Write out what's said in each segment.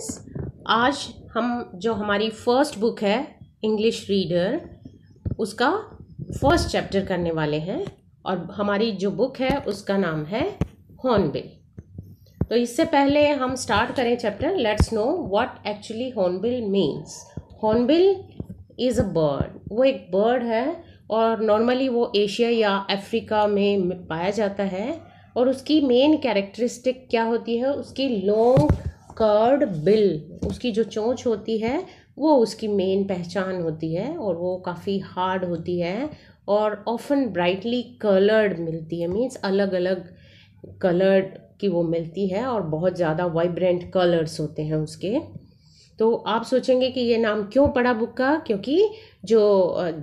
आज हम जो हमारी फर्स्ट बुक है इंग्लिश रीडर उसका फर्स्ट चैप्टर करने वाले हैं और हमारी जो बुक है उसका नाम है हॉर्नबिल। तो इससे पहले हम स्टार्ट करें chapter, let's know what actually hornbill means. Hornbill is a bird, वो एक बर्ड है और नॉर्मली वो एशिया या अफ्रीका में पाया जाता है। और उसकी मेन कैरेक्टरिस्टिक क्या होती है, उसकी लॉन्ग कर्ड बिल, उसकी जो चोंच होती है वो उसकी मेन पहचान होती है और वो काफ़ी हार्ड होती है और ऑफन ब्राइटली कलर्ड मिलती है, मीन्स अलग अलग कलर्ड की वो मिलती है और बहुत ज़्यादा वाइब्रेंट कलर्स होते हैं उसके। तो आप सोचेंगे कि ये नाम क्यों पड़ा बुक का, क्योंकि जो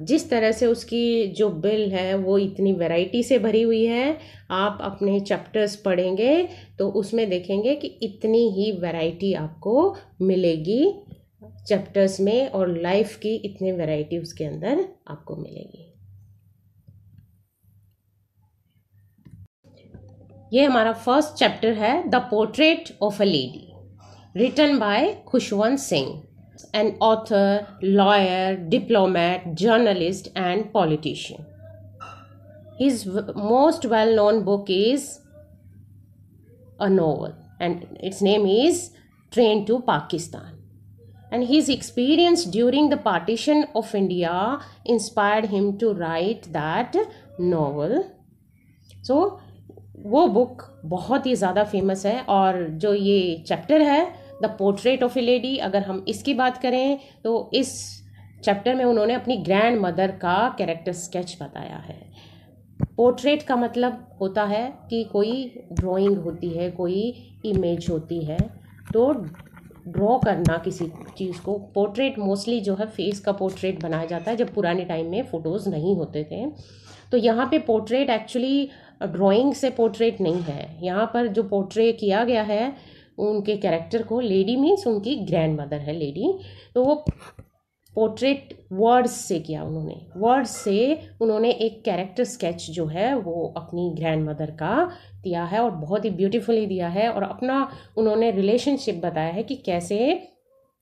जिस तरह से उसकी जो बिल है वो इतनी वैरायटी से भरी हुई है। आप अपने चैप्टर्स पढ़ेंगे तो उसमें देखेंगे कि इतनी ही वैरायटी आपको मिलेगी चैप्टर्स में और लाइफ की इतनी वैरायटी उसके अंदर आपको मिलेगी। ये हमारा फर्स्ट चैप्टर है, the portrait of a lady, written by Khushwant Singh, an author, lawyer, diplomat, journalist and politician. His most well-known book is a novel and its name is Train to Pakistan. And his experience during the partition of India inspired him to write that novel. So वो book बहुत ही ज़्यादा famous है। और जो ये chapter है the portrait of A lady, अगर हम इसकी बात करें तो इस चैप्टर में उन्होंने अपनी ग्रैंड मदर का कैरेक्टर स्केच बताया है। पोर्ट्रेट का मतलब होता है कि कोई ड्राइंग होती है, कोई इमेज होती है, तो ड्रॉ करना किसी चीज़ को। पोर्ट्रेट मोस्टली जो है फेस का पोर्ट्रेट बनाया जाता है, जब पुराने टाइम में फ़ोटोज़ नहीं होते थे। तो यहाँ पे पोर्ट्रेट एक्चुअली ड्राइंग से पोर्ट्रेट नहीं है, यहाँ पर जो पोर्ट्रे किया गया है उनके कैरेक्टर को, लेडी मीन्स उनकी ग्रैंड मदर है लेडी, तो वो पोर्ट्रेट वर्ड्स से किया उन्होंने। वर्ड्स से उन्होंने एक कैरेक्टर स्केच जो है वो अपनी ग्रैंड मदर का दिया है और बहुत ही ब्यूटीफुली दिया है। और अपना उन्होंने रिलेशनशिप बताया है कि कैसे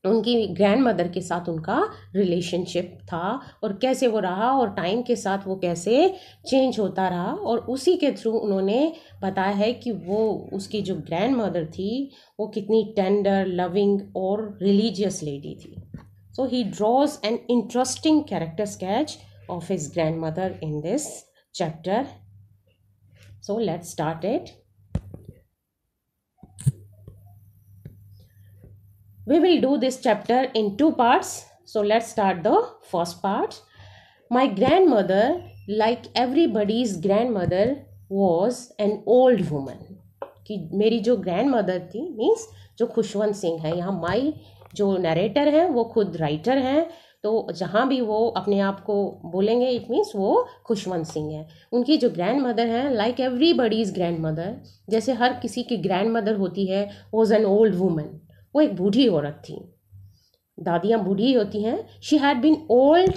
उनकी ग्रैंड मदर के साथ उनका रिलेशनशिप था और कैसे वो रहा और टाइम के साथ वो कैसे चेंज होता रहा। और उसी के थ्रू उन्होंने बताया है कि वो उसकी जो ग्रैंड मदर थी वो कितनी टेंडर, लविंग और रिलीजियस लेडी थी। So he draws an interesting character sketch of his grandmother in this chapter. So let's start it. We will do this chapter in two parts. So let's start the first part. My grandmother, like everybody's grandmother, was an old woman. कि मेरी जो grandmother थी, means जो खुशवंत सिंह है, यहाँ माई जो narrator है वो खुद राइटर हैं, तो जहाँ भी वो अपने आप को बोलेंगे इट मीन्स वो खुशवंत सिंह है। उनकी जो ग्रैंड मदर है, लाइक एवरीबडीज़ ग्रैंड मदर, जैसे हर किसी की ग्रैंड मदर होती है, वॉज एन ओल्ड वूमन, वो एक बूढ़ी औरत थी। दादियाँ बूढ़ी होती हैं। She had been old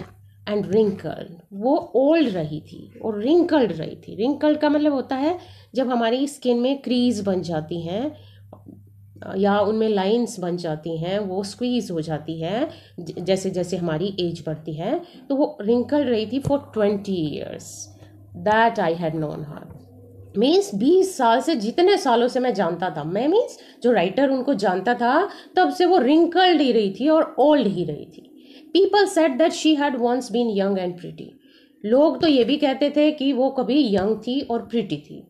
and wrinkled, वो ओल्ड रही थी और रिंकल्ड रही थी। रिंकल्ड का मतलब होता है जब हमारी स्किन में क्रीज बन जाती हैं या उनमें लाइंस बन जाती हैं, वो स्क्वीज हो जाती है जैसे जैसे हमारी एज बढ़ती है। तो वो रिंकल्ड रही थी for 20 years that I had known her. Means 20 साल से, जितने सालों से मैं जानता था, मैं मीन्स जो राइटर उनको जानता था, तब से वो रिंकल्ड ही रही थी और ओल्ड ही रही थी। People said that she had once been young and pretty. लोग तो ये भी कहते थे कि वो कभी यंग थी और प्रिटी थी,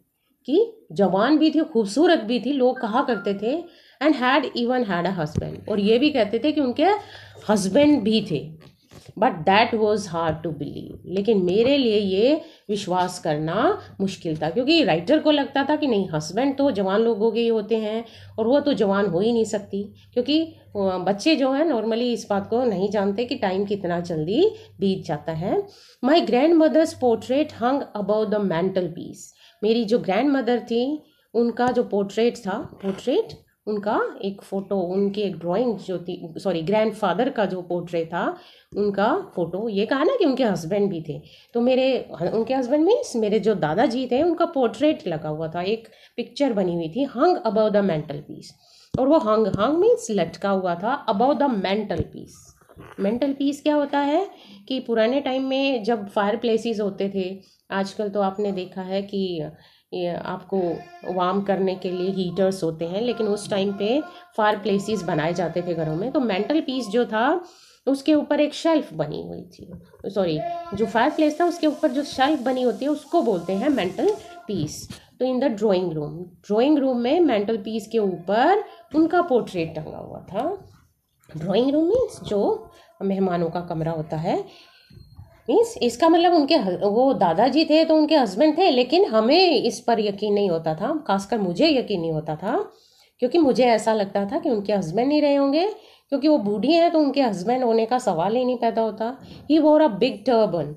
कि जवान भी थी, खूबसूरत भी थी, लोग कहा करते थे। And had even had a husband, और ये भी कहते थे कि उनके हस्बैंड भी थे। But that was hard to believe, लेकिन मेरे लिए ये विश्वास करना मुश्किल था, क्योंकि राइटर को लगता था कि नहीं, हस्बैंड तो जवान लोगों के ही होते हैं और वो तो जवान हो ही नहीं सकती, क्योंकि बच्चे जो हैं नॉर्मली इस बात को नहीं जानते कि टाइम कितना जल्दी बीत जाता है। My grand mother's portrait hung above the mantel piece. मेरी जो ग्रैंड मदर थी उनका जो पोर्ट्रेट था, पोर्ट्रेट उनका एक फ़ोटो, उनकी एक ड्राइंग जो थी, सॉरी ग्रैंडफादर का जो पोर्ट्रेट था उनका फ़ोटो, ये कहा ना कि उनके हस्बैंड भी थे, तो उनके हस्बैंड मीन्स मेरे जो दादाजी थे उनका पोर्ट्रेट लगा हुआ था, एक पिक्चर बनी हुई थी हंग अबव द मेंटल पीस। और वो हंग हंग मीन्स लटका हुआ था above the mental peace. Mental peace क्या होता है कि पुराने टाइम में जब फायर प्लेसेस होते थे, आजकल तो आपने देखा है कि ये आपको वार्म करने के लिए हीटर्स होते हैं, लेकिन उस टाइम पे फायर प्लेसेस बनाए जाते थे घरों में, तो मेंटल पीस जो था उसके ऊपर एक शेल्फ बनी हुई थी, सॉरी जो फायर प्लेस था उसके ऊपर जो शेल्फ बनी होती है उसको बोलते हैं मेंटल पीस। तो इन द ड्राइंग रूम में मेंटल पीस के ऊपर उनका पोर्ट्रेट टंगा हुआ था। ड्राइंग रूम मीन्स जो मेहमानों का कमरा होता है, मीन्स इसका मतलब वो दादाजी थे तो उनके हस्बैंड थे, लेकिन हमें इस पर यकीन नहीं होता था, खासकर मुझे यकीन नहीं होता था, क्योंकि मुझे ऐसा लगता था कि उनके हस्बैंड नहीं रहे होंगे, क्योंकि वो बूढ़ी हैं तो उनके हस्बैंड होने का सवाल ही नहीं पैदा होता। ही वोर अ बिग टर्बन,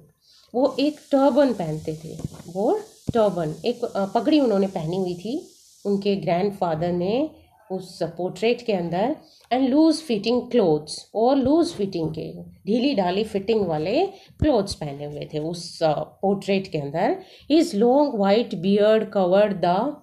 वो एक टर्बन पहनते थे, वो टर्बन एक पगड़ी उन्होंने पहनी हुई थी उनके ग्रैंडफादर ने उस पोर्ट्रेट के अंदर, एंड लूज फिटिंग क्लोथ्स, और लूज फिटिंग के ढीली ढाली फिटिंग वाले क्लोथ्स पहने हुए थे उस पोर्ट्रेट के अंदर। His long white beard covered the,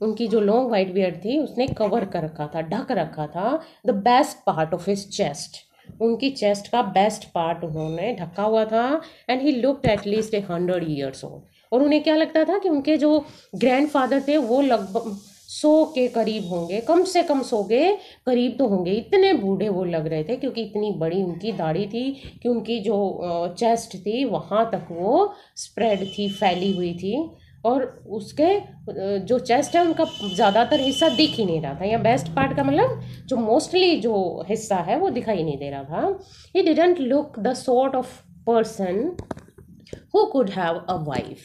उनकी जो लॉन्ग वाइट बियर्ड थी उसने कवर कर रखा था, ढक रखा था the best part of his chest, उनकी चेस्ट का बेस्ट पार्ट उन्होंने ढका हुआ था। And he looked at least 100 years old, और उन्हें क्या लगता था कि उनके जो ग्रैंडफादर थे वो लगभग 100 के करीब होंगे, कम से कम 100 के करीब तो होंगे, इतने बूढ़े वो लग रहे थे, क्योंकि इतनी बड़ी उनकी दाढ़ी थी कि उनकी जो चेस्ट थी वहाँ तक वो स्प्रेड थी, फैली हुई थी, और उसके जो चेस्ट है उनका ज़्यादातर हिस्सा दिख ही नहीं रहा था, या बेस्ट पार्ट का मतलब जो मोस्टली जो हिस्सा है वो दिखाई नहीं दे रहा था। He didn't look the sort of person who could have a wife,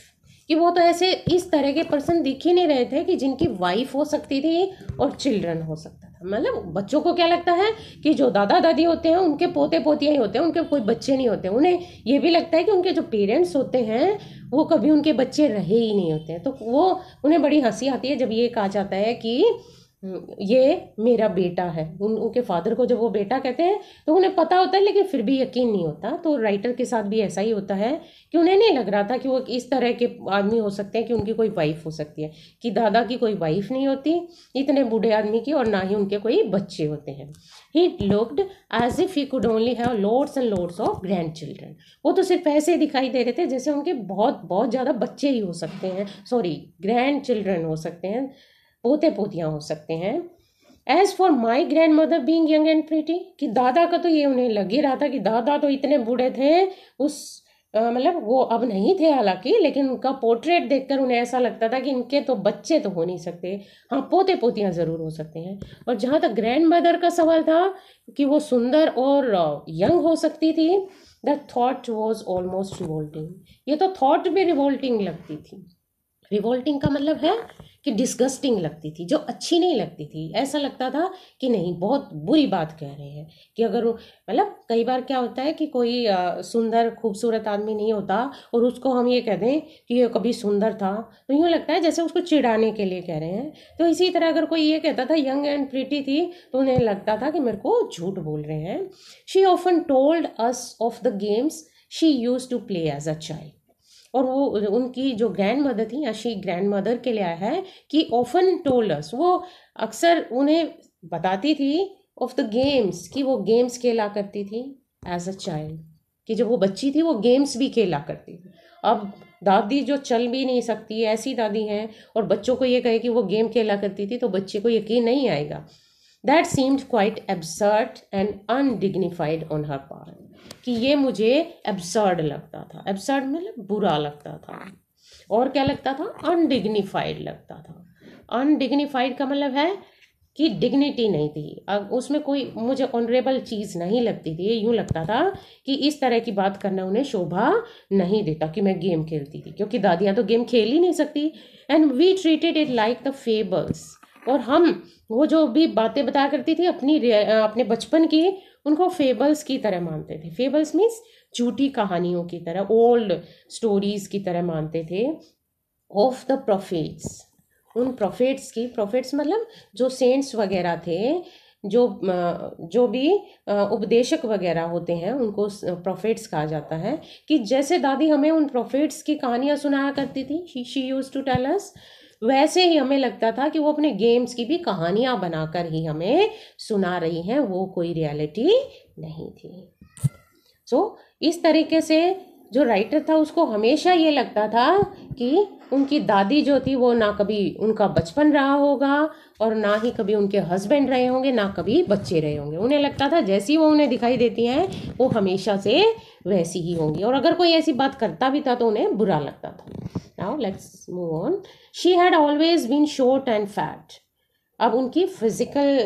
कि वो तो ऐसे इस तरह के पर्सन दिख ही नहीं रहे थे कि जिनकी वाइफ हो सकती थी और चिल्ड्रन हो सकता था। मतलब बच्चों को क्या लगता है कि जो दादा दादी होते हैं उनके पोते पोतियाँ ही होते हैं, उनके कोई बच्चे नहीं होते, उन्हें ये भी लगता है कि उनके जो पेरेंट्स होते हैं वो कभी उनके बच्चे रहे ही नहीं होते हैं, तो वो उन्हें बड़ी हंसी आती है जब ये कहा जाता है कि ये मेरा बेटा है। उनके फादर को जब वो बेटा कहते हैं तो उन्हें पता होता है, लेकिन फिर भी यकीन नहीं होता। तो राइटर के साथ भी ऐसा ही होता है कि उन्हें नहीं लग रहा था कि वो इस तरह के आदमी हो सकते हैं कि उनकी कोई वाइफ हो सकती है, कि दादा की कोई वाइफ नहीं होती इतने बूढ़े आदमी की, और ना ही उनके कोई बच्चे होते हैं। He looked as if he could only have loads and loads of grand children, वो तो सिर्फ ऐसे दिखाई दे रहे थे जैसे उनके बहुत बहुत ज़्यादा बच्चे ही हो सकते हैं, सॉरी ग्रैंड चिल्ड्रन हो सकते हैं, पोते पोतियाँ हो सकते हैं। As for my grand mother being young and pretty, कि दादा का तो ये उन्हें लग ही रहा था कि दादा तो इतने बूढ़े थे उस मतलब वो अब नहीं थे हालांकि, लेकिन उनका पोर्ट्रेट देखकर उन्हें ऐसा लगता था कि इनके तो बच्चे तो हो नहीं सकते, हाँ पोते पोतियाँ ज़रूर हो सकते हैं। और जहाँ तक ग्रैंड मदर का सवाल था कि वो सुंदर और यंग हो सकती थी, the thought was almost revolting, ये तो थॉट भी रिवोल्टिंग लगती थी। रिवोल्टिंग का मतलब है कि डिस्गस्टिंग लगती थी, जो अच्छी नहीं लगती थी, ऐसा लगता था कि नहीं बहुत बुरी बात कह रहे हैं। कि अगर मतलब कई बार क्या होता है कि कोई सुंदर खूबसूरत आदमी नहीं होता और उसको हम ये कह दें कि ये कभी सुंदर था, तो यूँ लगता है जैसे उसको चिढ़ाने के लिए कह रहे हैं। तो इसी तरह अगर कोई ये कहता था यंग एंड प्रिटी थी तो उन्हें लगता था कि मेरे को झूठ बोल रहे हैं। She often told us of the games she use to play as a child, और वो उनकी जो ग्रैंड मदर थी या शी ग्रैंड मदर के लिए आया है कि ऑफन टोल्डर्स, वो अक्सर उन्हें बताती थी ऑफ द गेम्स, कि वो गेम्स खेला करती थी एज अ चाइल्ड, कि जब वो बच्ची थी वो गेम्स भी खेला करती थी। अब दादी जो चल भी नहीं सकती ऐसी दादी हैं और बच्चों को ये कहे कि वो गेम खेला करती थी तो बच्चे को यकीन नहीं आएगा। That seemed quite absurd and undignified on her part, कि ये मुझे एब्सर्ड लगता था, एब्सर्ड मतलब बुरा लगता था, और क्या लगता था अनडिग्निफाइड लगता था। अनडिग्निफाइड का मतलब है कि डिग्निटी नहीं थी, अब उसमें कोई मुझे ऑनरेबल चीज़ नहीं लगती थी। यूँ लगता था कि इस तरह की बात करना उन्हें शोभा नहीं देता कि मैं गेम खेलती थी, क्योंकि दादियाँ तो गेम खेल ही नहीं सकती। And we treated it like the fables, और हम वो जो भी बातें बताया करती थी अपने बचपन की, उनको फेबल्स की तरह मानते थे। फेबल्स मीन्स झूठी कहानियों की तरह, ओल्ड स्टोरीज की तरह मानते थे। ऑफ द प्रोफेट्स, उन प्रोफेट्स की, प्रोफेट्स मतलब जो सेंट्स वगैरह थे, जो भी उपदेशक वगैरह होते हैं उनको प्रोफेट्स कहा जाता है, कि जैसे दादी हमें उन प्रोफेट्स की कहानियां सुनाया करती थी, she used to tell us, वैसे ही हमें लगता था कि वो अपने गेम्स की भी कहानियां बनाकर ही हमें सुना रही हैं, वो कोई रियलिटी नहीं थी। इस तरीके से जो राइटर था उसको हमेशा ये लगता था कि उनकी दादी जो थी वो ना कभी उनका बचपन रहा होगा और ना ही कभी उनके हस्बैंड रहे होंगे, ना कभी बच्चे रहे होंगे। उन्हें लगता था जैसी वो उन्हें दिखाई देती हैं वो हमेशा से वैसी ही होंगी, और अगर कोई ऐसी बात करता भी था तो उन्हें बुरा लगता था। Now let's move on. She had always been short and fat. अब उनकी फिजिकल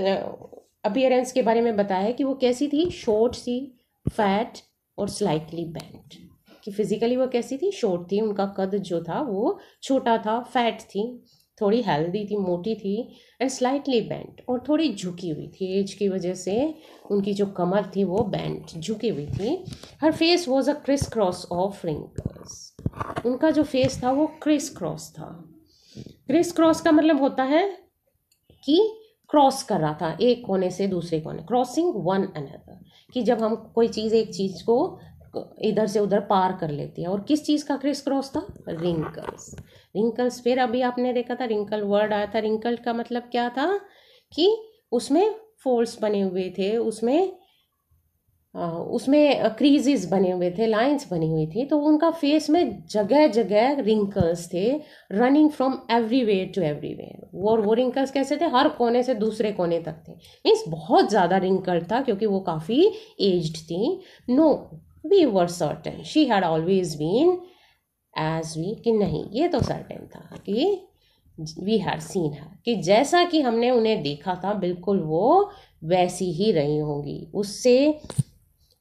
अपीयरेंस के बारे में बताया कि वो कैसी थी, शॉर्ट थी, फैट और स्लाइटली बेंट। कि फिजिकली वो कैसी थी, शॉर्ट थी, उनका कद जो था वो छोटा था, फैट थी, थोड़ी हेल्दी थी, मोटी थी, एंड स्लाइटली बेंट, और थोड़ी झुकी हुई थी, एज की वजह से उनकी जो कमर थी वो बेंट, झुकी हुई थी। Her face was a criss cross of wrinkles. उनका जो फेस था वो क्रिस क्रॉस था। क्रिस क्रॉस का मतलब होता है कि क्रॉस कर रहा था एक कोने से दूसरे कोने, क्रॉसिंग वन अनदर, कि जब हम कोई चीज़ एक चीज़ को इधर से उधर पार कर लेती है। और किस चीज़ का क्रिस क्रॉस था, रिंकल्स। रिंकल्स, फिर अभी आपने देखा था रिंकल वर्ड आया था, रिंकल का मतलब क्या था कि उसमें फोल्ड्स बने हुए थे, उसमें क्रीजेस बने हुए थे, लाइंस बनी हुई थी, तो उनका फेस में जगह जगह रिंकल्स थे, running from everywhere to everywhere. और वो रिंकल्स कैसे थे, हर कोने से दूसरे कोने तक थे, मीन्स बहुत ज़्यादा रिंकल था क्योंकि वो काफ़ी एज्ड थी। No we were certain she had always been as we, कि नहीं ये तो सर्टेन था कि वी हैड सीन हर, कि जैसा कि हमने उन्हें देखा था बिल्कुल वो वैसी ही रही होंगी, उससे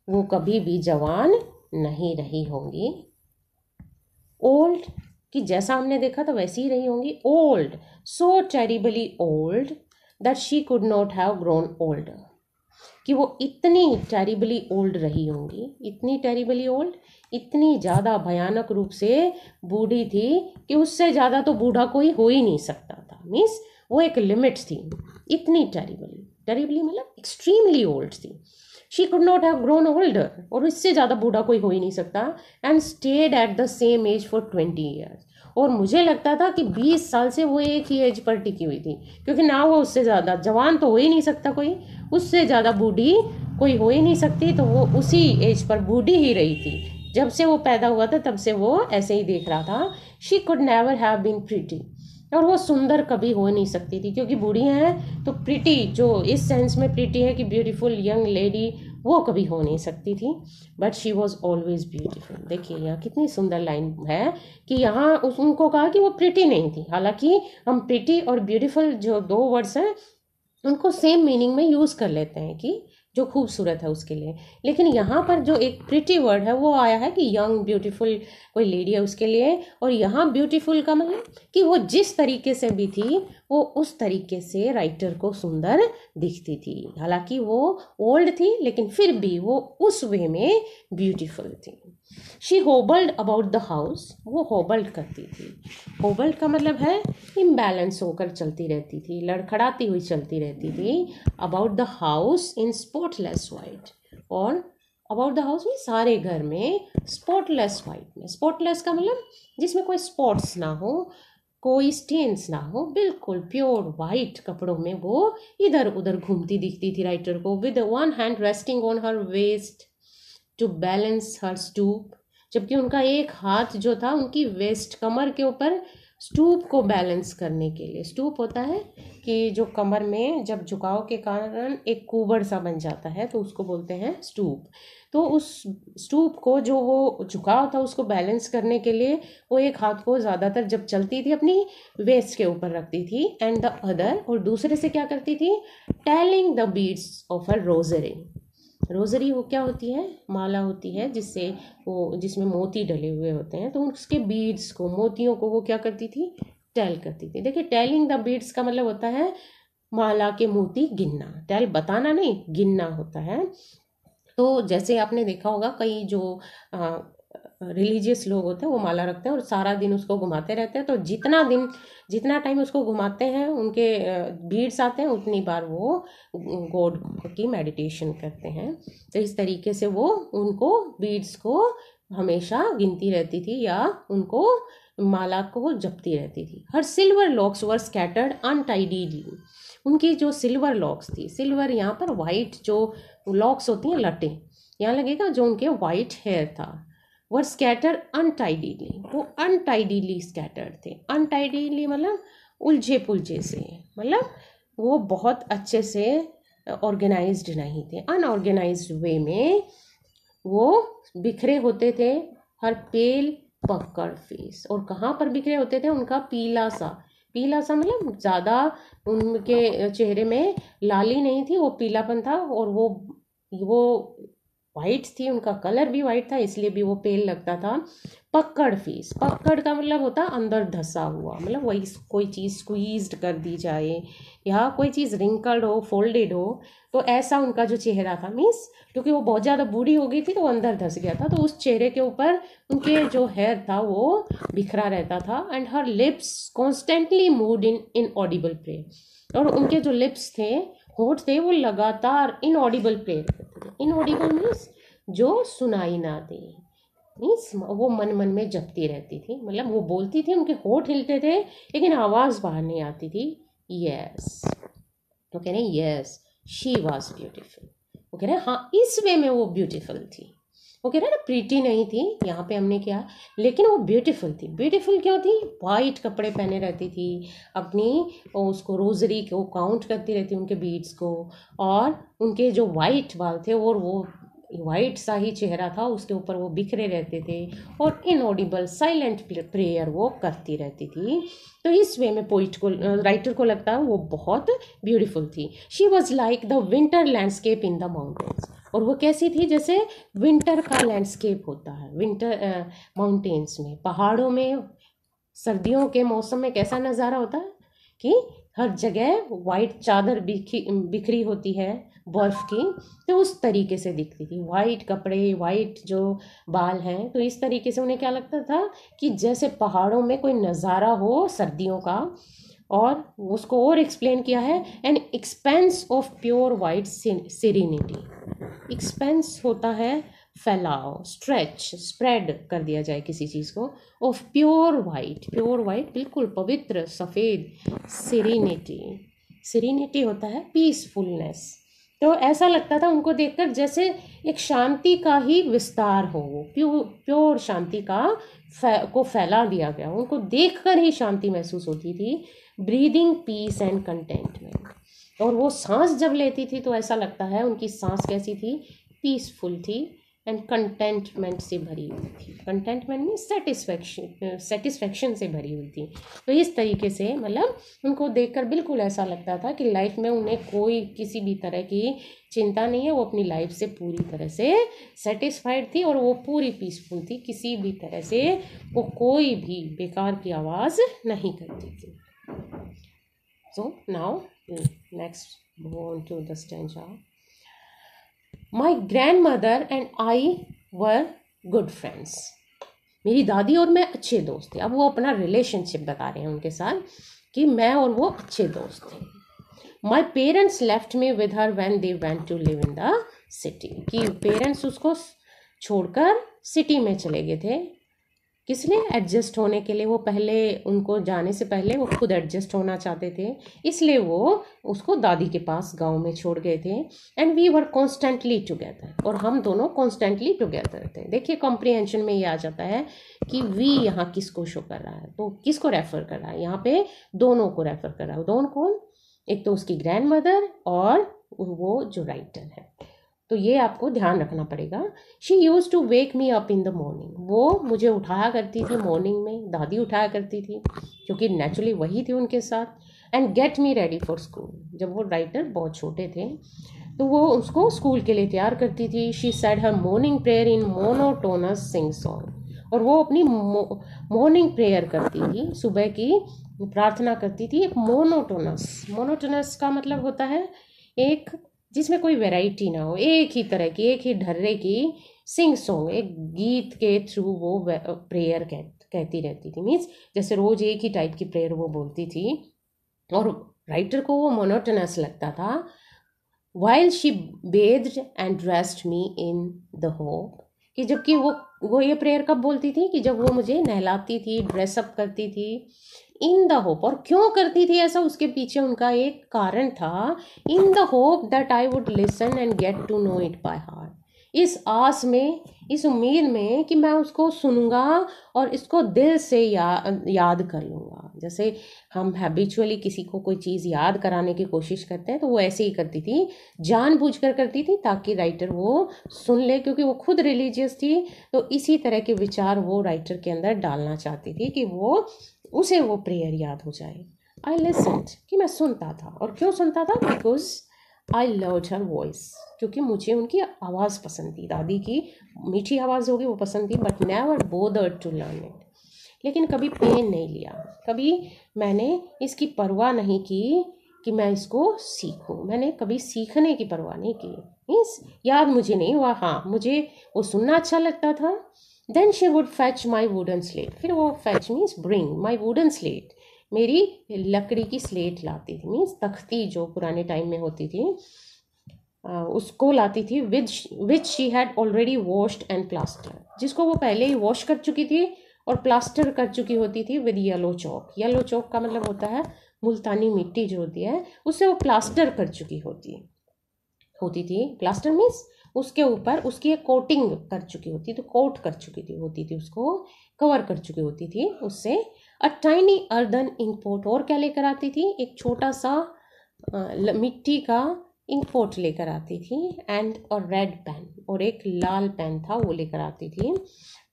वो कभी भी जवान नहीं रही होंगी। ओल्ड, कि जैसा हमने देखा था वैसी ही रही होंगी। Old, so terribly old that she could not have grown older, कि वो इतनी टेरिबली ओल्ड रही होंगी, इतनी टेरिबली ओल्ड, इतनी ज़्यादा भयानक रूप से बूढ़ी थी कि उससे ज़्यादा तो बूढ़ा कोई हो ही नहीं सकता था, मीन्स वो एक लिमिट थी। इतनी टेरिबली, टेरिबली मतलब एक्सट्रीमली ओल्ड थी। She could not have grown older, और इससे ज़्यादा बूढ़ा कोई हो ही नहीं सकता। And stayed at the same age for 20 years, और मुझे लगता था कि 20 साल से वो एक ही एज पर टिकी हुई थी, क्योंकि ना वो उससे ज़्यादा जवान तो हो ही नहीं सकता कोई, उससे ज़्यादा बूढ़ी कोई हो ही नहीं सकती, तो वो उसी एज पर बूढ़ी ही रही थी। जब से वो पैदा हुआ था तब से वो ऐसे ही देख रहा था। She could never have been pretty, और वो सुंदर कभी हो नहीं सकती थी, क्योंकि बूढ़ी हैं तो प्रिटी, जो इस सेंस में प्रिटी है कि ब्यूटीफुल यंग लेडी, वो कभी हो नहीं सकती थी। But she was always beautiful. देखिए यहाँ कितनी सुंदर लाइन है कि यहाँ उनको कहा कि वो प्रिटी नहीं थी, हालांकि हम प्रिटी और ब्यूटीफुल जो दो वर्ड्स हैं उनको सेम मीनिंग में यूज़ कर लेते हैं कि जो खूबसूरत है उसके लिए, लेकिन यहाँ पर जो एक प्रिटी वर्ड है वो आया है कि यंग ब्यूटीफुल कोई लेडी है उसके लिए। और यहाँ ब्यूटीफुल का मतलब कि वो जिस तरीके से भी थी वो उस तरीके से राइटर को सुंदर दिखती थी, हालांकि वो ओल्ड थी लेकिन फिर भी वो उस वे में ब्यूटीफुल थी। शी होबल्ड अबाउट द हाउस, वो होबल्ड करती थी। होबल्ड का मतलब है इम्बैलेंस होकर चलती रहती थी, लड़खड़ाती हुई चलती रहती थी। About the house in spotless white, और अबाउट द हाउस में सारे घर में, स्पॉटलेस वाइट में, स्पॉटलेस का मतलब जिसमें कोई स्पॉट्स ना हो, कोई स्टेन्स ना हो, बिल्कुल प्योर वाइट कपड़ों में वो इधर उधर घूमती दिखती थी राइटर को। With one hand resting on her waist to balance her stoop, जबकि उनका एक हाथ जो था उनकी वेस्ट कमर के ऊपर स्टूप को बैलेंस करने के लिए। स्टूप होता है कि जो कमर में जब झुकाव के कारण एक कुबड़ सा बन जाता है तो उसको बोलते हैं स्टूप। तो उस स्टूप को, जो वो झुकाव था उसको बैलेंस करने के लिए वो एक हाथ को ज़्यादातर जब चलती थी अपनी वेस्ट के ऊपर रखती थी, एंड द अदर, और दूसरे से क्या करती थी, telling the beads of her rosary. Rosary वो क्या होती है, माला होती है जिससे वो, जिसमें मोती डले हुए होते हैं, तो उसके बीड्स को, मोतियों को वो क्या करती थी, टेल करती थी। देखिए टेलिंग द बीड्स का मतलब होता है माला के मोती गिनना, टेल बताना नहीं, गिनना होता है। तो जैसे आपने देखा होगा कई जो रिलीजियस लोग होते हैं वो माला रखते हैं और सारा दिन उसको घुमाते रहते हैं। तो जितना टाइम उसको घुमाते हैं उनके बीड्स आते हैं, उतनी बार वो गॉड की मेडिटेशन करते हैं। तो इस तरीके से वो उनको बीड्स को हमेशा गिनती रहती थी या उनको माला को जपती रहती थी। हर सिल्वर लॉक्स वर स्कैटर्ड अनटाइडीली। उनकी जो सिल्वर लॉक्स थी, सिल्वर यहाँ पर वाइट जो लॉक्स होती हैं लटें, यहाँ लगेगा जो उनके वाइट हेयर था, वर स्कैटर अनटाइडीली, वो अनटाइडीली स्कैटर्ड थे। अनटाइडीली मतलब उलझे पुलझे से, मतलब वो बहुत अच्छे से ऑर्गेनाइज्ड नहीं थे, अनऑर्गेनाइज्ड वे में वो बिखरे होते थे। हर पेल पकड़ फेस, और कहाँ पर बिखरे होते थे, उनका पीला सा मतलब ज़्यादा उनके चेहरे में लाली नहीं थी, वो पीलापन था, और वो वाइट थी, उनका कलर भी वाइट था, इसलिए भी वो पेल लगता था। पकड़ फेस, पकड़ का मतलब होता अंदर धसा हुआ, मतलब वही कोई चीज़ स्क्वीज्ड कर दी जाए या कोई चीज़ रिंकल्ड हो, फोल्डेड हो, तो ऐसा उनका जो चेहरा था, मीन्स क्योंकि वो बहुत ज़्यादा बूढ़ी हो गई थी तो वो अंदर धस गया था, तो उस चेहरे के ऊपर उनके जो हेयर था वो बिखरा रहता था। And her lips constantly moved in inaudible pray, और उनके जो लिप्स थे, होठ थे, वो लगातार इनऑडिबल प्रे करते थे। इनऑडिबल मीन्स जो सुनाई ना दे, मीन्स वो मन मन में जपती रहती थी, मतलब वो बोलती थी, उनके होठ हिलते थे लेकिन आवाज़ बाहर नहीं आती थी। यस, तो कह रहे हैं यस शी वॉज ब्यूटिफुल, वो कह रहे हैं हाँ इस वे में वो ब्यूटीफुल थी। वो कह रहे हैं ना प्रीटी नहीं थी, यहाँ पे हमने क्या, लेकिन वो ब्यूटीफुल थी। ब्यूटीफुल क्यों थी? वाइट कपड़े पहने रहती थी, अपनी उसको रोजरी को काउंट करती रहती, उनके बीड्स को, और उनके जो वाइट बाल थे और वो वाइट सा ही चेहरा था, उसके ऊपर वो बिखरे रहते थे, और इनऑडिबल साइलेंट प्रेयर वो करती रहती थी। तो इस वे में पोइट को, राइटर को लगता है वो बहुत ब्यूटीफुल थी। She was like the winter landscape in the mountains, और वो कैसी थी? जैसे विंटर का लैंडस्केप होता है विंटर माउंटेन्स में, पहाड़ों में सर्दियों के मौसम में कैसा नज़ारा होता है कि हर जगह वाइट चादर बिखरी होती है बर्फ़ की, तो उस तरीके से दिखती थी। वाइट कपड़े, वाइट जो बाल हैं, तो इस तरीके से उन्हें क्या लगता था कि जैसे पहाड़ों में कोई नज़ारा हो सर्दियों का। और उसको और एक्सप्लेन किया है, an expense of pure white serenity. Expense होता है फैलाव, स्ट्रेच, स्प्रेड कर दिया जाए किसी चीज़ को, ऑफ प्योर वाइट बिल्कुल पवित्र सफ़ेद, सेरेनिटी होता है पीसफुलनेस। तो ऐसा लगता था उनको देखकर जैसे एक शांति का ही विस्तार हो, प्योर शांति को फैला दिया गया, उनको देखकर ही शांति महसूस होती थी। ब्रीदिंग पीस एंड कंटेंटमेंट, और वो सांस जब लेती थी तो ऐसा लगता है उनकी सांस कैसी थी? पीसफुल थी एंड कंटेंटमेंट से भरी हुई थी। कंटेंटमेंट में सेटिस्फैक्शन से भरी हुई थी। तो इस तरीके से मतलब उनको देखकर बिल्कुल ऐसा लगता था कि लाइफ में उन्हें कोई किसी भी तरह की चिंता नहीं है, वो अपनी लाइफ से पूरी तरह से सेटिस्फाइड थी और वो पूरी पीसफुल थी, किसी भी तरह से वो कोई भी बेकार की आवाज़ नहीं करती थी। So now next move on to the stanza. My grandmother and I were good friends. मेरी दादी और मैं अच्छे दोस्त थे। अब वो अपना रिलेशनशिप बता रहे हैं उनके साथ कि मैं और वो अच्छे दोस्त थे। My parents left me with her when they went to live in the city. कि पेरेंट्स उसको छोड़कर सिटी में चले गए थे। किस लिए? एडजस्ट होने के लिए। वो पहले, उनको जाने से पहले वो खुद एडजस्ट होना चाहते थे, इसलिए वो उसको दादी के पास गांव में छोड़ गए थे। And we were constantly together, और हम दोनों कॉन्स्टेंटली टुगेदर थे। देखिए कॉम्प्रिहेंशन में ये आ जाता है कि वी यहाँ किसको शो कर रहा है, तो किसको रेफर कर रहा है? यहाँ पे दोनों को रेफर कर रहा है। दोनों कौन? एक तो उसकी ग्रैंड मदर और वो जो राइटर है, तो ये आपको ध्यान रखना पड़ेगा। She use to wake me up in the morning, वो मुझे उठाया करती थी मॉर्निंग में, दादी उठाया करती थी क्योंकि नेचुरली वही थी उनके साथ। And get me ready for school, जब वो राइटर बहुत छोटे थे तो वो उसको स्कूल के लिए तैयार करती थी। She said her morning prayer in monotonous sing song, और वो अपनी मॉर्निंग प्रेयर करती थी, सुबह की प्रार्थना करती थी एक मोनोटोनस का मतलब होता है एक जिसमें कोई वैरायटी ना हो, एक ही तरह की, एक ही ढर्रे की सिंग सॉन्ग, एक गीत के थ्रू वो प्रेयर कहती रहती थी। मीन्स जैसे रोज एक ही टाइप की प्रेयर वो बोलती थी और राइटर को वो मोनोटोनस लगता था। While she based and dressed me in the hope, कि जबकि वो ये प्रेयर कब बोलती थी कि जब वो मुझे नहलाती थी, ड्रेसअप करती थी, इन द होप। और क्यों करती थी ऐसा, उसके पीछे उनका एक कारण था। In the hope that I would listen and get to know it by heart, इस आस में, इस उम्मीद में कि मैं उसको सुनूंगा और इसको दिल से याद कर लूँगा। जैसे हम हैबिचुअली किसी को कोई चीज़ याद कराने की कोशिश करते हैं, तो वो ऐसे ही करती थी, जानबूझकर करती थी ताकि राइटर वो सुन ले, क्योंकि वो खुद रिलीजियस थी। तो इसी तरह के विचार वो राइटर के अंदर डालना चाहती थी कि उसे वो प्रेयर याद हो जाए। आई लिसन्ड, कि मैं सुनता था। और क्यों सुनता था? Because I loved her voice, क्योंकि मुझे उनकी आवाज़ पसंद थी। दादी की मीठी आवाज़ होगी वो पसंद थी, but never bothered to learn it. लेकिन कभी पेन नहीं लिया, कभी मैंने इसकी परवाह नहीं की कि मैं इसको सीखूं। मैंने कभी सीखने की परवाह नहीं की। मीन्स याद मुझे नहीं हुआ, हाँ मुझे वो सुनना अच्छा लगता था। Then she would fetch my wooden slate, फिर वो fetch means bring my wooden slate, मेरी लकड़ी की स्लेट लाती थी। मीन्स तख्ती जो पुराने टाइम में होती थी, उसको लाती थी, which she had already washed and plaster, जिसको वो पहले ही वॉश कर चुकी थी और प्लास्टर कर चुकी होती थी विद येलो चौक। येलो चौक का मतलब होता है मुल्तानी मिट्टी जो होती है, उससे वो प्लास्टर कर चुकी होती थी। प्लास्टर मीन्स उसके ऊपर उसकी एक कोटिंग कर चुकी होती, तो कोट कर चुकी होती थी, उसको कवर कर चुकी होती थी उससे। A tiny earthen ink pot, और क्या लेकर आती थी? एक छोटा सा मिट्टी का इंक पॉट लेकर आती थी। एंड अ रेड पेन, और एक लाल पेन था वो लेकर आती थी।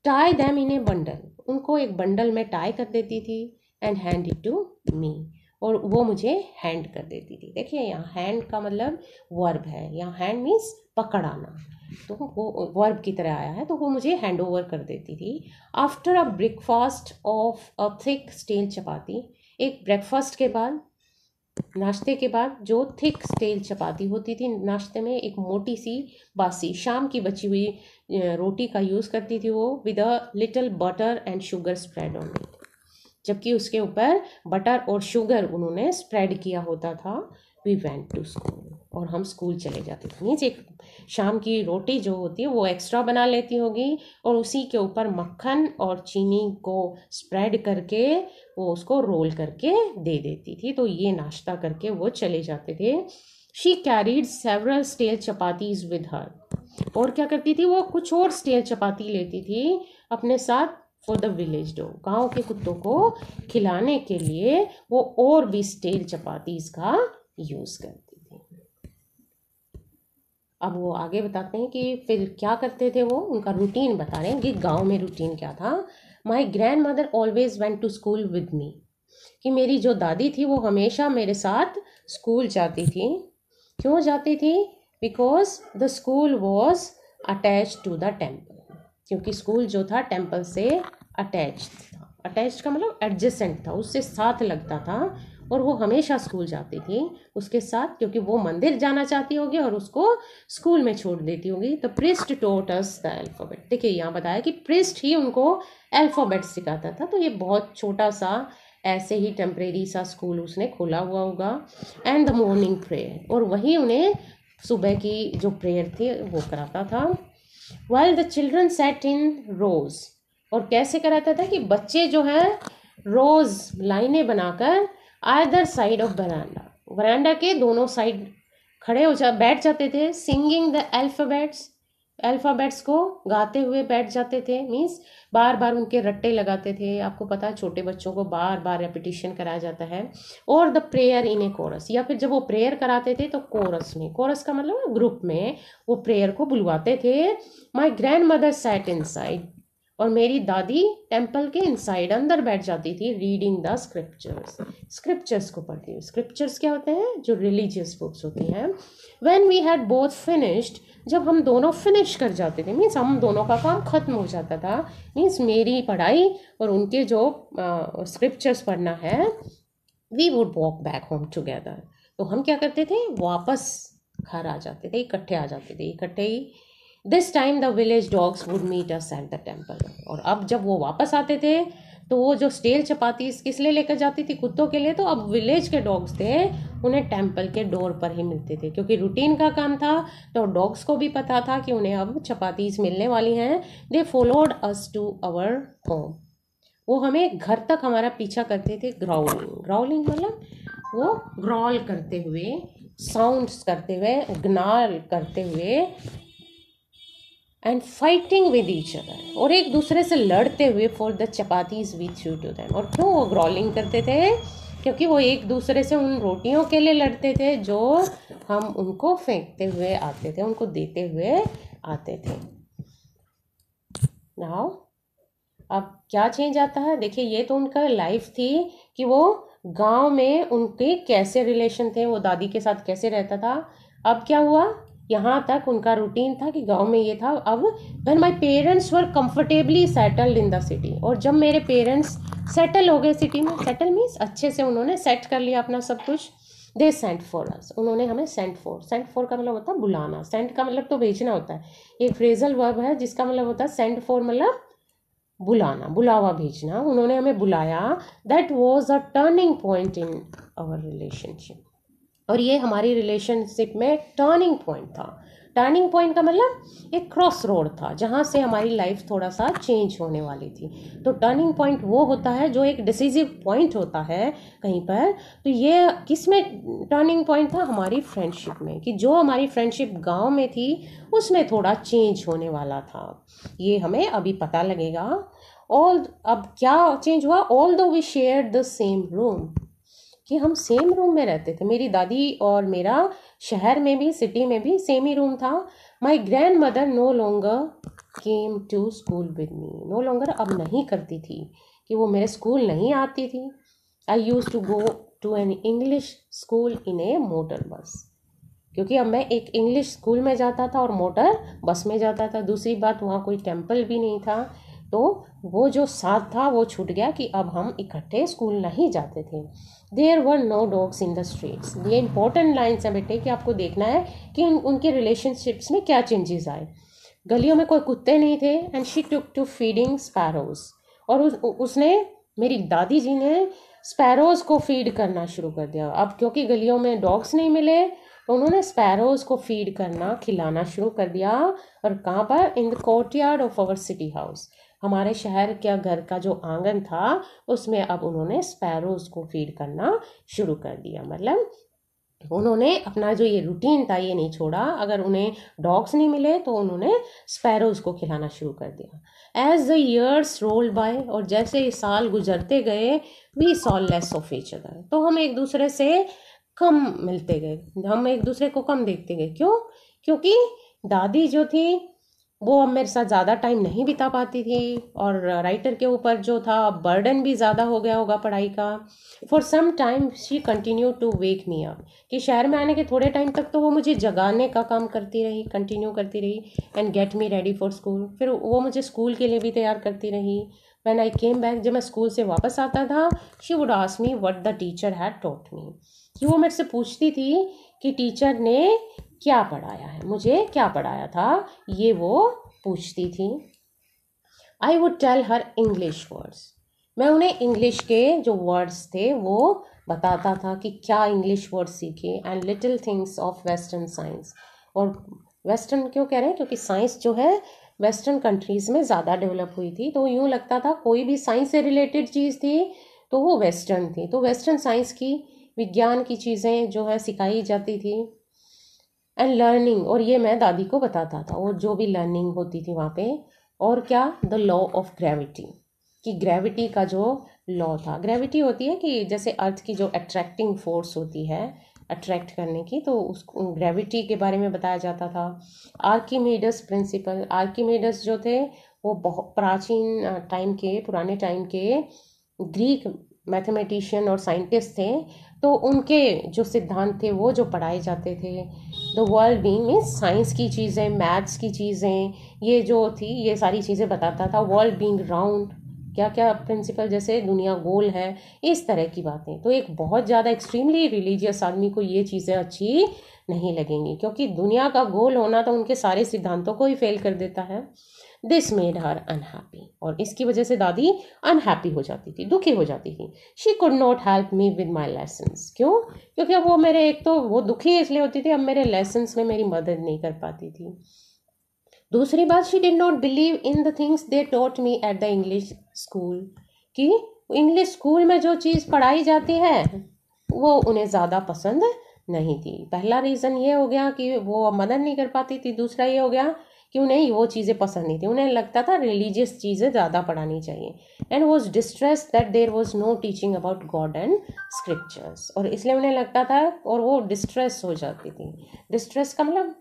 Tie them in a bundle, उनको एक बंडल में टाई कर देती थी। And hand it to me, और वो मुझे हैंड कर देती थी। देखिए यहाँ हैंड का मतलब वर्ब है, यहाँ हैंड मीन्स पकड़ाना, तो वो वर्ब की तरह आया है, तो वो मुझे हैंड ओवर कर देती थी। After a breakfast of a thick stale chapati, एक ब्रेकफास्ट के बाद, नाश्ते के बाद जो थिक स्टेल चपाती होती थी, नाश्ते में एक मोटी सी बासी शाम की बची हुई रोटी का यूज़ करती थी वो, with a little butter and sugar spread on it, जबकि उसके ऊपर बटर और शुगर उन्होंने स्प्रेड किया होता था। वी वेंट टू स्कूल, और हम स्कूल चले जाते थे। मीन्स एक शाम की रोटी जो होती है वो एक्स्ट्रा बना लेती होगी, और उसी के ऊपर मक्खन और चीनी को स्प्रेड करके वो उसको रोल करके दे देती थी। तो ये नाश्ता करके वो चले जाते थे। She carried several stale chapatis with her, और क्या करती थी वो? कुछ और स्टेल चपाती लेती थी अपने साथ, फॉर द विलेज डॉग, गाँव के कुत्तों को खिलाने के लिए वो और भी स्टेल चपातीज का यूज़ करती थी। अब वो आगे बताते हैं कि फिर क्या करते थे वो, उनका रूटीन बता रहे हैं कि गांव में रूटीन क्या था। My grand mother always went to school with me, कि मेरी जो दादी थी वो हमेशा मेरे साथ स्कूल जाती थी। क्यों जाती थी? Because the school was attach to the temple, क्योंकि स्कूल जो था टेम्पल से अटैच था। अटैच का मतलब एडजेसेंट था, उससे साथ लगता था, और वो हमेशा स्कूल जाती थी उसके साथ, क्योंकि वो मंदिर जाना चाहती होगी और उसको स्कूल में छोड़ देती होगी। तो priest taught us the alphabet, देखिए यहाँ बताया कि प्रिस्ट ही उनको अल्फ़ाबेट सिखाता था। तो ये बहुत छोटा सा ऐसे ही टेम्परेरी सा स्कूल उसने खोला हुआ होगा। एंड द मॉर्निंग प्रेयर, और वही उन्हें सुबह की जो प्रेयर थी वो कराता था। वाइल द चिल्ड्रन सेट इन रोज, और कैसे कराता था कि बच्चे जो है रोज लाइनें बनाकर आइदर साइड ऑफ बरांडा, वरांडा के दोनों साइड खड़े बैठ जाते थे। सिंगिंग द अल्फ़ाबेट्स को गाते हुए बैठ जाते थे। मीन्स बार बार उनके रट्टे लगाते थे। आपको पता है छोटे बच्चों को बार बार रेपिटिशन कराया जाता है। और the prayer in a chorus, या फिर जब वो प्रेयर कराते थे तो कोरस में, कोरस का मतलब ग्रुप में वो प्रेयर को बुलवाते थे। My grand mother sat inside, और मेरी दादी टेम्पल के इनसाइड अंदर बैठ जाती थी, रीडिंग द स्क्रिप्चर्स को पढ़ती थी। स्क्रिप्चर्स क्या होते हैं? जो रिलीजियस बुक्स होती हैं। When we had both finished, जब हम दोनों फिनिश कर जाते थे, मीन्स हम दोनों का काम खत्म हो जाता था, मीन्स मेरी पढ़ाई और उनके जो स्क्रिप्चर्स पढ़ना है, we would walk back home together. तो हम क्या करते थे? वापस घर आ जाते थे, इकट्ठे आ जाते थे, इकट्ठे ही this time the village dogs would meet us at the temple. और अब जब वो वापस आते थे तो वो जो स्टेल चपाती किस लिए लेकर जाती थी, कुत्तों के लिए। तो अब विलेज के डॉग्स थे, उन्हें टेम्पल के डोर पर ही मिलते थे, क्योंकि रूटीन का काम था। तो डॉग्स को भी पता था कि उन्हें अब चपातीस मिलने वाली हैं। They followed us to our home. वो हमें घर तक हमारा पीछा करते थे। ग्राउलिंग, ग्राउलिंग मतलब वो ग्रॉल करते हुए, साउंड्स करते हुए, ग्नाल करते हुए, and fighting with each other, और एक दूसरे से लड़ते हुए for the chapatis we threw to them. और क्यों वो ग्रॉलिंग करते थे? क्योंकि वो एक दूसरे से उन रोटियों के लिए लड़ते थे जो हम उनको फेंकते हुए आते थे, उनको देते हुए आते थे। नाउ अब क्या चेंज आता है, देखिए ये तो उनका लाइफ थी कि वो गांव में उनके कैसे रिलेशन थे, वो दादी के साथ कैसे रहता था। अब क्या हुआ, यहाँ तक उनका रूटीन था कि गांव में ये था। अब when my parents were comfortably settled in the city, और जब मेरे पेरेंट्स सेटल हो गए सिटी में, सेटल मीन्स अच्छे से उन्होंने सेट कर लिया अपना सब कुछ, दे सेंट फॉर अस, उन्होंने हमें सेंट फॉर का मतलब होता है बुलाना, सेंट का मतलब तो भेजना होता है, एक फ्रेजल वर्ब है जिसका मतलब होता है सेंट फॉर, मतलब बुलाना, बुलावा भेजना। उन्होंने हमें बुलाया। That was a turning point in our relationship, और ये हमारी रिलेशनशिप में टर्निंग पॉइंट था। टर्निंग पॉइंट का मतलब एक क्रॉस रोड था जहाँ से हमारी लाइफ थोड़ा सा चेंज होने वाली थी। तो टर्निंग पॉइंट वो होता है जो एक डिसीजिव पॉइंट होता है कहीं पर। तो ये किस में टर्निंग पॉइंट था? हमारी फ्रेंडशिप में, कि जो हमारी फ्रेंडशिप गांव में थी उसमें थोड़ा चेंज होने वाला था। ये हमें अभी पता लगेगा। ऑल अब क्या चेंज हुआ? Although we share the same room, कि हम सेम रूम में रहते थे, मेरी दादी और मेरा शहर में भी सिटी में भी सेम ही रूम था। My grand mother no longer came to school with me, no longer अब नहीं करती थी कि वो मेरे स्कूल नहीं आती थी। I used to go to an English school in a motor bus, क्योंकि अब मैं एक इंग्लिश स्कूल में जाता था और मोटर बस में जाता था। दूसरी बात, वहाँ कोई टेम्पल भी नहीं था, तो वो जो साथ था वो छूट गया कि अब हम इकट्ठे स्कूल नहीं जाते थे। There were no dogs in the streets. ये इंपॉर्टेंट लाइन्स है बेटे कि आपको देखना है कि उनके रिलेशनशिप्स में क्या चेंजेस आए। गलियों में कोई कुत्ते नहीं थे। And she took to feeding sparrows, और उसने, मेरी दादी जी ने स्पैरोज को फीड करना शुरू कर दिया। अब क्योंकि गलियों में डॉग्स नहीं मिले तो उन्होंने स्पैरोज को फीड करना, खिलाना शुरू कर दिया। और कहाँ पर? In the courtyard of our city house, हमारे शहर के घर का जो आंगन था उसमें अब उन्होंने स्पैरोज को फीड करना शुरू कर दिया। मतलब उन्होंने अपना जो ये रूटीन था ये नहीं छोड़ा। अगर उन्हें डॉग्स नहीं मिले तो उन्होंने स्पैरोज को खिलाना शुरू कर दिया। As the years rolled by, और जैसे ये साल गुजरते गए, we saw less of each other, तो हम एक दूसरे से कम मिलते गए, हम एक दूसरे को कम देखते गए। क्यों? क्योंकि दादी जो थी वो अब मेरे साथ ज़्यादा टाइम नहीं बिता पाती थी, और राइटर के ऊपर जो था बर्डन भी ज़्यादा हो गया होगा पढ़ाई का। For some time she continue to wake me up, कि शहर में आने के थोड़े टाइम तक तो वो मुझे जगाने का काम करती रही, कंटिन्यू करती रही। And get me ready for school, फिर वो मुझे स्कूल के लिए भी तैयार करती रही। व्हेन आई केम बैक, जब मैं स्कूल से वापस आता था, she would ask me what the teacher had taught me, कि वो मेरे से पूछती थी कि टीचर ने क्या पढ़ाया है, मुझे क्या पढ़ाया था, ये वो पूछती थी। I would tell her English words, मैं उन्हें इंग्लिश के जो वर्ड्स थे वो बताता था कि क्या इंग्लिश वर्ड्स सीखे। And little things of western science, और वेस्टर्न क्यों कह रहे हैं? क्योंकि साइंस जो है वेस्टर्न कंट्रीज़ में ज़्यादा डेवलप हुई थी, तो यूँ लगता था कोई भी साइंस से रिलेटेड चीज़ थी तो वो वेस्टर्न थी। तो वेस्टर्न साइंस की, विज्ञान की चीज़ें जो है सिखाई जाती थी। एंड लर्निंग, और ये मैं दादी को बताता था, और जो भी लर्निंग होती थी वहाँ पे। और क्या? द लॉ ऑफ ग्रेविटी, कि ग्रेविटी का जो लॉ था, ग्रेविटी होती है कि जैसे अर्थ की जो अट्रैक्टिंग फोर्स होती है, अट्रैक्ट करने की, तो उसको ग्रेविटी के बारे में बताया जाता था। आर्किमीडस प्रिंसिपल, आर्किमीडस जो थे वो बहुत प्राचीन टाइम के, पुराने टाइम के ग्रीक मैथमेटिशियन और साइंटिस्ट थे, तो उनके जो सिद्धांत थे वो जो पढ़ाए जाते थे। The world being means science की चीज़ें, मैथ्स की चीज़ें, ये जो थी ये सारी चीज़ें बताता था। वर्ल्ड बीइंग राउंड, क्या क्या प्रिंसिपल, जैसे दुनिया गोल है, इस तरह की बातें। तो एक बहुत ज़्यादा एक्सट्रीमली रिलीजियस आदमी को ये चीज़ें अच्छी नहीं लगेंगी, क्योंकि दुनिया का गोल होना तो उनके सारे सिद्धांतों को ही फेल कर देता है। दिस मेड हर अनहैप्पी, और इसकी वजह से दादी अनहैप्पी हो जाती थी, दुखी हो जाती थी। She could not help me with my lessons. क्यों? क्योंकि अब वो मेरे, एक तो वो दुखी इसलिए होती थी, अब मेरे लेसन्स में मेरी मदद नहीं कर पाती थी। दूसरी बात, she did not believe in the things they taught me at the English school, कि इंग्लिश स्कूल में जो चीज़ पढ़ाई जाती है वो उन्हें ज़्यादा पसंद नहीं थी। पहला रीज़न ये हो गया कि वो मदद नहीं कर पाती थी। दूसरा ये हो गया कि उन्हें वो चीज़ें पसंद नहीं थी, उन्हें लगता था रिलीजियस चीज़ें ज़्यादा पढ़ानी चाहिए। And was distress that there was no teaching about God and scriptures, और इसलिए उन्हें लगता था, और वो डिस्ट्रेस हो जाती थी। डिस्ट्रेस का मतलब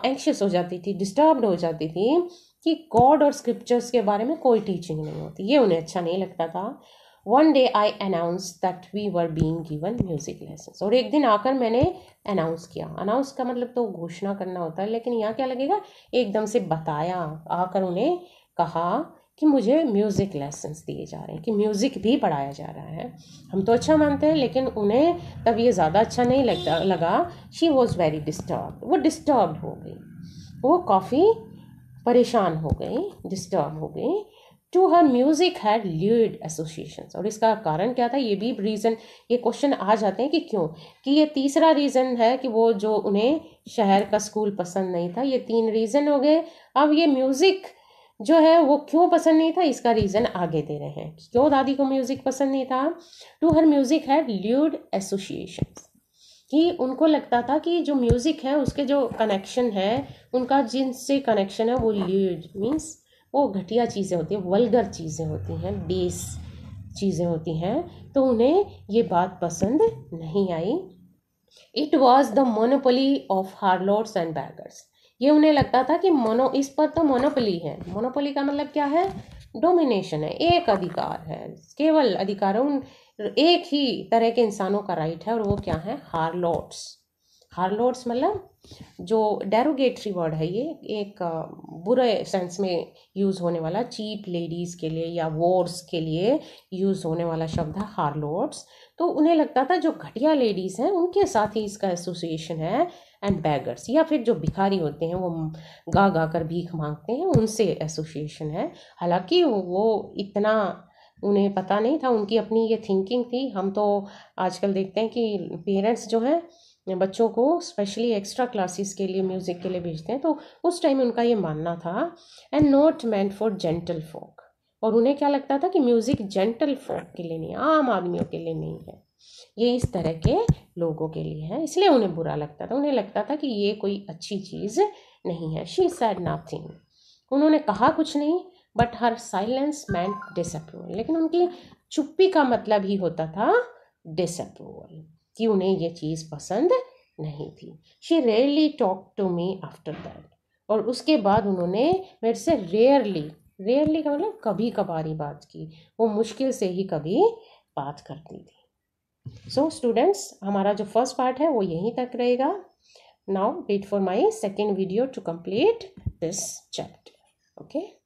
एंक्शियस हो जाती थी, डिस्टर्ब्ड हो जाती थी कि गॉड और स्क्रिप्चर्स के बारे में कोई टीचिंग नहीं होती, ये उन्हें अच्छा नहीं लगता था। One day I announce that we were being given music lessons, और एक दिन आकर मैंने अनाउंस किया। अनाउंस का मतलब तो घोषणा करना होता है, लेकिन यहाँ क्या लगेगा, एकदम से बताया, आकर उन्हें कहा कि मुझे म्यूज़िक लेसन्स दिए जा रहे हैं, कि म्यूज़िक भी पढ़ाया जा रहा है। हम तो अच्छा मानते हैं, लेकिन उन्हें तब ये ज़्यादा अच्छा नहीं लगा। शी वॉज वेरी डिस्टर्ब, वो डिस्टर्ब हो गई, वो काफ़ी परेशान हो गई, डिस्टर्ब हो गई। To her music had lewd associations, और इसका कारण क्या था, ये भी रीज़न, ये क्वेश्चन आ जाते हैं कि क्यों, कि ये तीसरा रीज़न है कि वो जो उन्हें शहर का स्कूल पसंद नहीं था। ये 3 रीज़न हो गए। अब ये म्यूज़िक जो है वो क्यों पसंद नहीं था, इसका रीज़न आगे दे रहे हैं, क्यों दादी को म्यूज़िक पसंद नहीं था। To her music had lewd associations, कि उनको लगता था कि जो म्यूज़िक है उसके जो कनेक्शन है, उनका जिनसे कनेक्शन है वो ल्यूड मीन्स वो घटिया चीज़ें होती हैं, वल्गर चीज़ें होती हैं, बेस चीज़ें होती हैं, तो उन्हें ये बात पसंद नहीं आई। It was the monopoly of harlots and beggars, ये उन्हें लगता था कि इस पर तो मोनोपोली है। मोनोपोली का मतलब क्या है, डोमिनेशन है, एक अधिकार है, केवल अधिकार है, उन एक ही तरह के इंसानों का राइट है, और वो क्या है, हार्लोट्स। हार्लोट्स मतलब जो डेरोगेटरी वर्ड है, ये एक बुरे सेंस में यूज़ होने वाला, चीप लेडीज़ के लिए या वॉर्स के लिए यूज़ होने वाला शब्द है हार्लोट्स। तो उन्हें लगता था जो घटिया लेडीज़ हैं उनके साथ ही इसका एसोसिएशन है। एंड बैगर्स, या फिर जो भिखारी होते हैं, वो गा गा कर भीख मांगते हैं, उनसे एसोसिएशन है। हालांकि वो इतना उन्हें पता नहीं था, उनकी अपनी ये थिंकिंग थी। हम तो आजकल देखते हैं कि पेरेंट्स जो हैं बच्चों को स्पेशली एक्स्ट्रा क्लासेस के लिए, म्यूज़िक के लिए भेजते हैं, तो उस टाइम उनका ये मानना था। And not meant for gentle folk, और उन्हें क्या लगता था कि म्यूज़िक जेंटल फोक के लिए नहीं, आम आदमियों के लिए नहीं है, ये इस तरह के लोगों के लिए है, इसलिए उन्हें बुरा लगता था। उन्हें लगता था कि ये कोई अच्छी चीज़ नहीं है। शी सेड नथिंग, उन्होंने कहा कुछ नहीं, but her silence meant disapproval, लेकिन उनकी चुप्पी का मतलब ही होता था डिसअप्रूवल, कि उन्हें ये चीज़ पसंद नहीं थी। She rarely talk to me after that, और उसके बाद उन्होंने मेरे से रेयरली का मतलब कभी कभारी बात की, वो मुश्किल से ही कभी बात करती थी। सो स्टूडेंट्स, हमारा जो फर्स्ट पार्ट है वो यहीं तक रहेगा। Now wait for my second video to complete this chapter. Okay.